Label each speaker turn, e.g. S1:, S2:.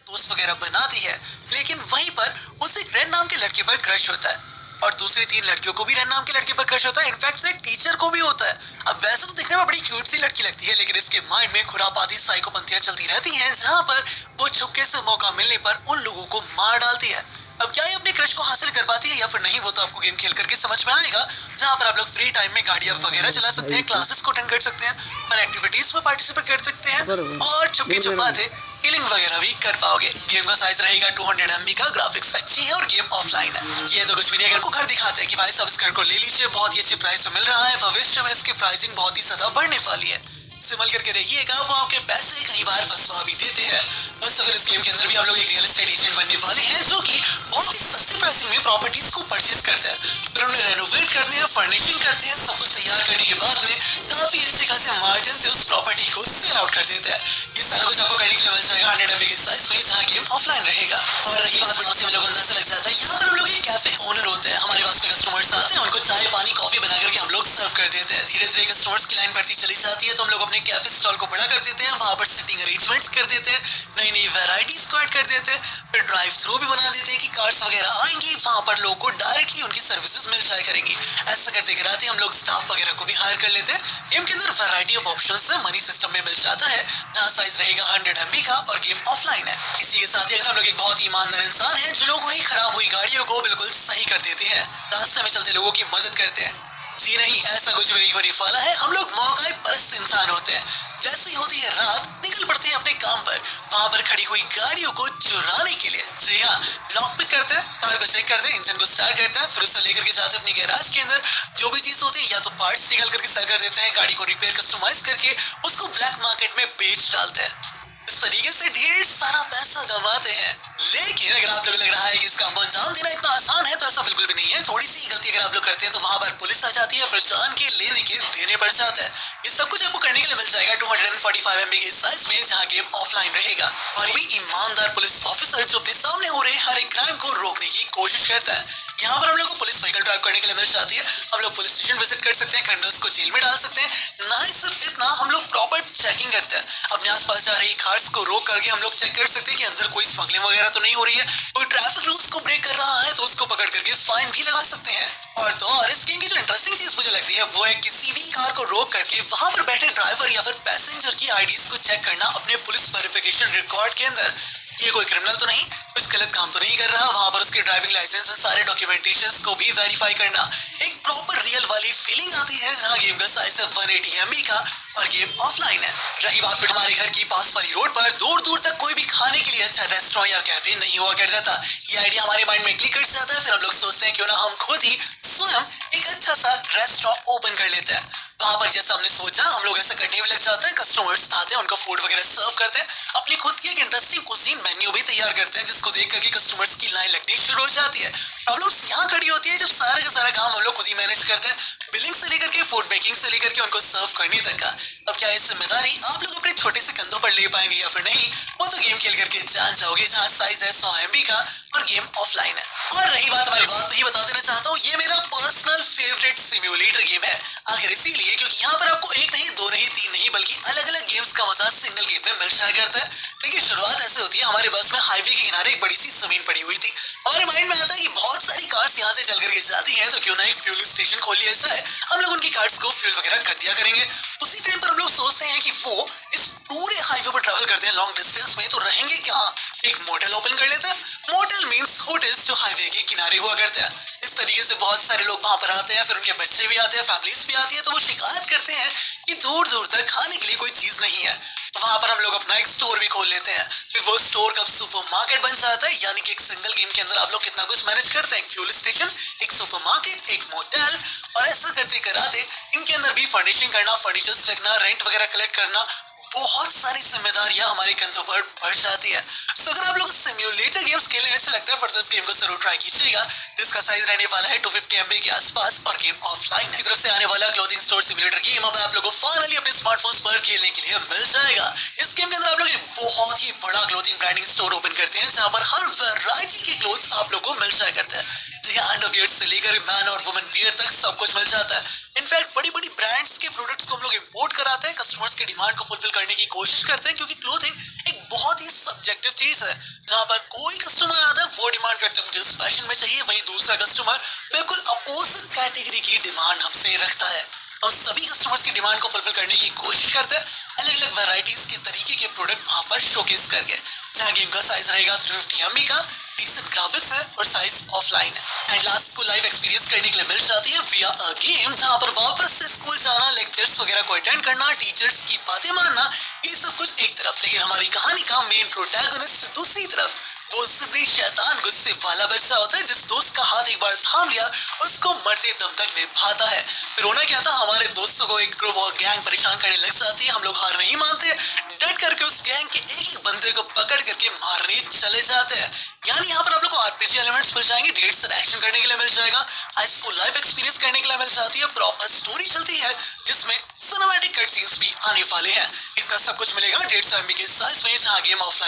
S1: दोस्त वगैरह बनाती है, लेकिन वहीं पर उसे एक रेन नाम के लड़के पर क्रश होता है और दूसरी 3 लड़कियों को भी रेन नाम के लड़के पर क्रश होता है। इनफैक्ट एक टीचर को भी होता है। अब वैसे तो दिखने में बड़ी क्यूट सी लड़की लगती है, लेकिन इसके माइंड में खुरापाती साइकोपंथियां चलती रहती हैं, जहां पर वो छुपके से मौका मिलने पर उन लोगों को मार डालती है। अब क्या ये अपने क्रश को हासिल कर पाती है या फिर नहीं, वो तो आपको गेम खेल करके समझ में आएगा, जहां पर आप लोग फ्री टाइम में गाड़ियां वगैरह चला सकते हैं, क्लासेस को अटेंड कर सकते हैं, फन एक्टिविटीज में पार्टिसिपेट कर सकते हैं और छुपके छुपाते किलिंग वगैरह भी कर पाओगे। गेम का साइज रहेगा 200 MB का, ग्राफिक्स अच्छी है और गेम ऑफलाइन है। ये तो कुछ भी नहीं, अगर को घर दिखाते हैं कि भाई साहब इस घर को ले लीजिए, बहुत ही अच्छी प्राइस में मिल रहा है, भविष्य में इसकी प्राइसिंग बहुत ही ज्यादा बढ़ने वाली है, संभल करके रहिएगा, वो आपके पैसे कई बार फंसवा भी देते हैं। बस अगर इस गेम के अंदर भी आप लोग एक रियल एस्टेट एजेंट बनने वाले हैं, जो कि बहुत ही सस्ती प्राइसिंग में प्रॉपर्टीज को परचेज करते हैं, फिर उन्हें रेनोवेट करते हैं, फर्निशिंग करते हैं, सब कुछ तैयार करने के बाद में काफी अच्छे खासे मार्जिन से उस प्रॉपर्टी को सेल आउट कर देते हैं। ये सारा कुछ आपको करने के लिए मिल जाएगा 100 MB के साइज में, जहाँ गेम ऑफलाइन रहेगा। और रही बात से हम लोग अंदाजा लग जाता है, यहाँ पर हम लोग एक कैफे ओनर होते हैं, हमारे पास में कस्टमर्स आते हैं, उनको चाय पानी कॉफी बना करके हम लोग सर्व कर देते हैं। धीरे धीरे कस्टमर्स की लाइन बढ़ती चली जाती है, तो हम लोग अपने कैफे स्टॉल को बड़ा कर देते हैं, वहां पर सिटिंग अरेंजमेंट्स कर देते हैं, नई नई वैरायटीज को ऐड कर देते हैं, फिर ड्राइव थ्रू भी बना देते हैं कि कार्स वगैरह आएंगी, वहां पर लोगों को डायरेक्टली उनकी सर्विसेज मिल जाया करेंगी। ऐसा करते कराते हम लोग स्टाफ वगैरह को भी हायर कर लेते हैं। गेम के अंदर वैरायटी ऑफ ऑप्शंस है, मनी सिस्टम में मिल जाता है, जहाँ साइज रहेगा 100 MB का और गेम ऑफलाइन है। इसी के साथ ही अगर हम लोग एक बहुत ईमानदार इंसान है, जो लोगों की खराब हुई गाड़ियों को बिल्कुल सही कर देते हैं, रास्ते में चलते लोगों की मदद करते हैं। जी नहीं, ऐसा कुछ भी नहीं होने वाला है, हम लोग मौका परस्त इंसान होते हैं। जैसे ही होती है रात, निकल पड़ते हैं अपने काम पर, वहां पर खड़ी हुई गाड़ियों को चुराने के लिए। जी हाँ, लॉक पिक करते हैं, कार को चेक करते हैं, इंजन को स्टार्ट करते हैं, फिर उसे लेकर के जाते हैं अपनी गैराज के अंदर। जो भी चीज होती है या तो पार्ट्स निकाल करके सेल कर देते हैं, गाड़ी को रिपेयर कस्टमाइज करके उसको ब्लैक मार्केट में बेच डालते हैं। इस तरीके से ढेर सारा पैसा कमाते हैं। लेकिन अगर आप लोग लग रहा है कि इसका अंजाम देना इतना आसान है, तो ऐसा बिल्कुल भी नहीं है। थोड़ी सी गलती अगर आप लोग करते हैं तो वहां पर पुलिस आ जाती है, फिर जान के लेने के देने पड़ जाता है। ये सब कुछ आपको करने के लिए मिल जाएगा 245 MB के साइज में, जहाँ गेम ऑफलाइन रहेगा और ये ईमानदार पुलिस ऑफिसर जो अपने सामने हो रहे हर एक क्राइम को रोकने की कोशिश करता है। यहाँ पर हम लोग को पुलिस व्हीकल ड्राइव करने के लिए मिल जाती है, हम लोग पुलिस स्टेशन विजिट कर सकते हैं, क्रिमिनल्स को जेल में डाल सकते हैं। ना ही सिर्फ इतना, हम लोग प्रॉपर चेकिंग करते हैं, अपने आसपास जा रही कार्स को रोक करके हम लोग चेक कर सकते हैं कि अंदर कोई स्मगलिंग वगैरह तो नहीं हो रही है, कोई ट्रैफिक रूल्स को ब्रेक कर रहा है तो उसको पकड़ करके फाइन भी लगा सकते हैं। और तो और इस गेम की जो इंटरेस्टिंग चीज मुझे लगती है, वो है किसी भी कार को रोक करके वहां पर बैठे ड्राइवर या फिर पैसेंजर की आईडीज को चेक करना अपने पुलिस वेरिफिकेशन रिकॉर्ड के अंदर। ये कोई क्रिमिनल तो नहीं, कुछ गलत काम तो नहीं कर रहा, वहां पर उसके ड्राइविंग लाइसेंस सारे डॉक्यूमेंटेशंस को भी वेरीफाई करना। एक प्रॉपर रियल वाली फीलिंग आती है, जहां गेम का साइज है 180 MB का और गेम ऑफलाइन है। रही बात फिर हमारे घर की पास वाली रोड पर दूर दूर तक कोई भी खाने के लिए अच्छा रेस्टोरेंट या कैफे नहीं हुआ करता था। ये आइडिया हमारे माइंड में क्लिक कर जाता है, फिर हम लोग सोचते हैं क्यों ना हम खुद ही स्वयं एक अच्छा सा रेस्टोरेंट ओपन कर लेते हैं। वहां पर जैसा हमने सोचा, हम लोग ऐसा करने में लग जाते हैं, कस्टमर्स आते हैं, उनको फूड वगैरह सर्व करते हैं, अपनी खुद की एक इंटरेस्टिंग कुजीन मेन्यू भी तैयार करते हैं, जिसको देख करके कस्टमर्स की लाइन लगनी शुरू हो जाती है। प्रॉब्लम्स यहाँ खड़ी होती है जब सारा का सारा काम हम लोग खुद ही मैनेज करते हैं, बिलिंग से लेकर के फूड मेकिंग से लेकर के उनको सर्व करने तक का। अब क्या ये जिम्मेदारी आप लोग अपने छोटे से कंधों पर ले पाएंगे या फिर नहीं, वो तो गेम खेल करके जान जाओगे, जहाँ साइज है 100 MB का और गेम ऑफलाइन है। और रही बात हमारी बात नहीं बता देना चाहता हूँ, ये मेरा पर्सनल फेवरेट सिम्युलेटर गेम है। आखिर इसीलिए क्योंकि यहाँ पर आपको एक नहीं, दो नहीं, तीन नहीं, बल्कि अलग अलग गेम्स का मजा सिंगल गेम में मिल जाया करता है। लेकिन शुरुआत ऐसे होती है, हमारे बस में हाईवे के किनारे एक बड़ी सी जमीन पड़ी हुई थी। हमारे माइंड में आता है कि बहुत सारी कार्स यहाँ से चल करके जाती हैं, तो क्यों ना एक फ्यूल स्टेशन खोल लिया जाए, हम लोग उनकी कार्स को फ्यूल वगैरह कर दिया करेंगे। उसी टाइम पर हम लोग सोचते हैं कि वो इस पूरे हाईवे पर ट्रैवल करते हैं लॉन्ग डिस्टेंस में, तो रहेंगे क्या, एक मोटेल ओपन कर लेते हैं। मोटेल मींस होटल्स जो हाईवे के किनारे हुआ करते हैं। इस तरीके से बहुत सारे लोग वहां पर आते हैं, फिर उनके बच्चे भी आते हैं, फैमिलीज भी आती है, तो वो शिकायत करते हैं कि दूर दूर तक खाने के लिए कोई चीज नहीं है। तो वहां पर हम लोग अपना एक स्टोर भी खोल लेते हैं, फिर वो स्टोर कब सुपरमार्केट बन जाता है, यानी कि एक सिंगल गेम के अंदर आप लोग कितना कुछ मैनेज करते हैं, एक फ्यूल स्टेशन, एक सुपरमार्केट, एक मोटेल, और ऐसा करते कराते इनके अंदर भी फर्निशिंग करना, फर्नीचर्स रखना, रेंट वगैरह कलेक्ट करना, बहुत सारी जिम्मेदारियां हमारे कंधों पर बढ़ जाती है। तो अगर आप लोग सिम्युलेटर गेम्स खेलने अच्छा लगता है, फिर तो इस गेम को जरूर ट्राई कीजिएगा, जिसका साइज रहने वाला है 250 MB के आसपास और गेम ऑफलाइन की तरफ से आने वाला क्लोथिंग स्टोर सिम्युलेटर गेम अब आप लोगों को फाइनली अपने स्मार्टफोन्स पर खेलने के लिए मिल जाएगा। इस गेम के अंदर आप लोग एक बहुत ही बड़ा क्लोथिंग ब्रांडिंग स्टोर ओपन करते हैं, जहां पर हर वैरायटी के क्लोथ्स आप लोग को मिल जाया करता है। जी हाँ, अंडरवियर से लेकर मैन और वुमेन वियर तक सब कुछ मिल जाता है। इनफैक्ट बड़ी बड़ी ब्रांड्स के प्रोडक्ट्स को हम लोग इंपोर्ट कराते हैं, कस्टमर्स की डिमांड को फुलफिल करने की कोशिश करते हैं, क्योंकि क्लोथिंग एक बहुत ही सब्जेक्टिव चीज है। जहां पर कोई कस्टमर आता है वो डिमांड करते हैं मुझे इस फैशन में चाहिए, वहीं दूसरा कस्टमर बिल्कुल अपोजिट कैटेगरी की डिमांड हमसे रखता है। हम सभी कस्टमर्स की डिमांड को फुलफिल करने की कोशिश करते हैं, अलग अलग वैरायटीज के तरीके के प्रोडक्ट वहां पर शोकेस करके। जहाँ गेम का साइज रहेगा 350 MB का, डिसेंट ग्राफिक्स है और साइज ऑफलाइन है। एंड लास्ट को लाइव एक्सपीरियंस करने के लिए मिल जाती है विया अ गेम, जहाँ पर वापस से स्कूल जाना, लेक्चर्स वगैरह को अटेंड करना, टीचर्स की बातें मानना, ये सब कुछ एक तरफ, लेकिन हमारी कहानी का मेन प्रोटैगनिस्ट दूसरी तरफ वो जिद्दी शैतान गुस्से वाला बच्चा होता है, जिस दोस्त का हाथ एक बार थाम लिया उसको मरते दम तक निभाता है। फिर होना क्या था, हमारे दोस्तों को एक ग्रुप और गैंग परेशान करने लग जाती है। हम लोग हार नहीं मानते, डट करके उस गैंग के एक एक बंदे को पकड़ करके मारने चले जाते हैं। यानी यहाँ पर आप लोग को आरपीजी एलिमेंट्स मिल जाएंगे, डेट्स एंड एक्शन करने के लिए मिल जाएगा, हाई स्कूल लाइफ एक्सपीरियंस करने के लिए मिल जाती है, प्रॉपर स्टोरी चलती है जिसमें सिनेमैटिक कट सीन्स भी आने वाले हैं। इतना सब कुछ मिलेगा 150 MB के साइज में, जहाँ गेम ऑफलाइन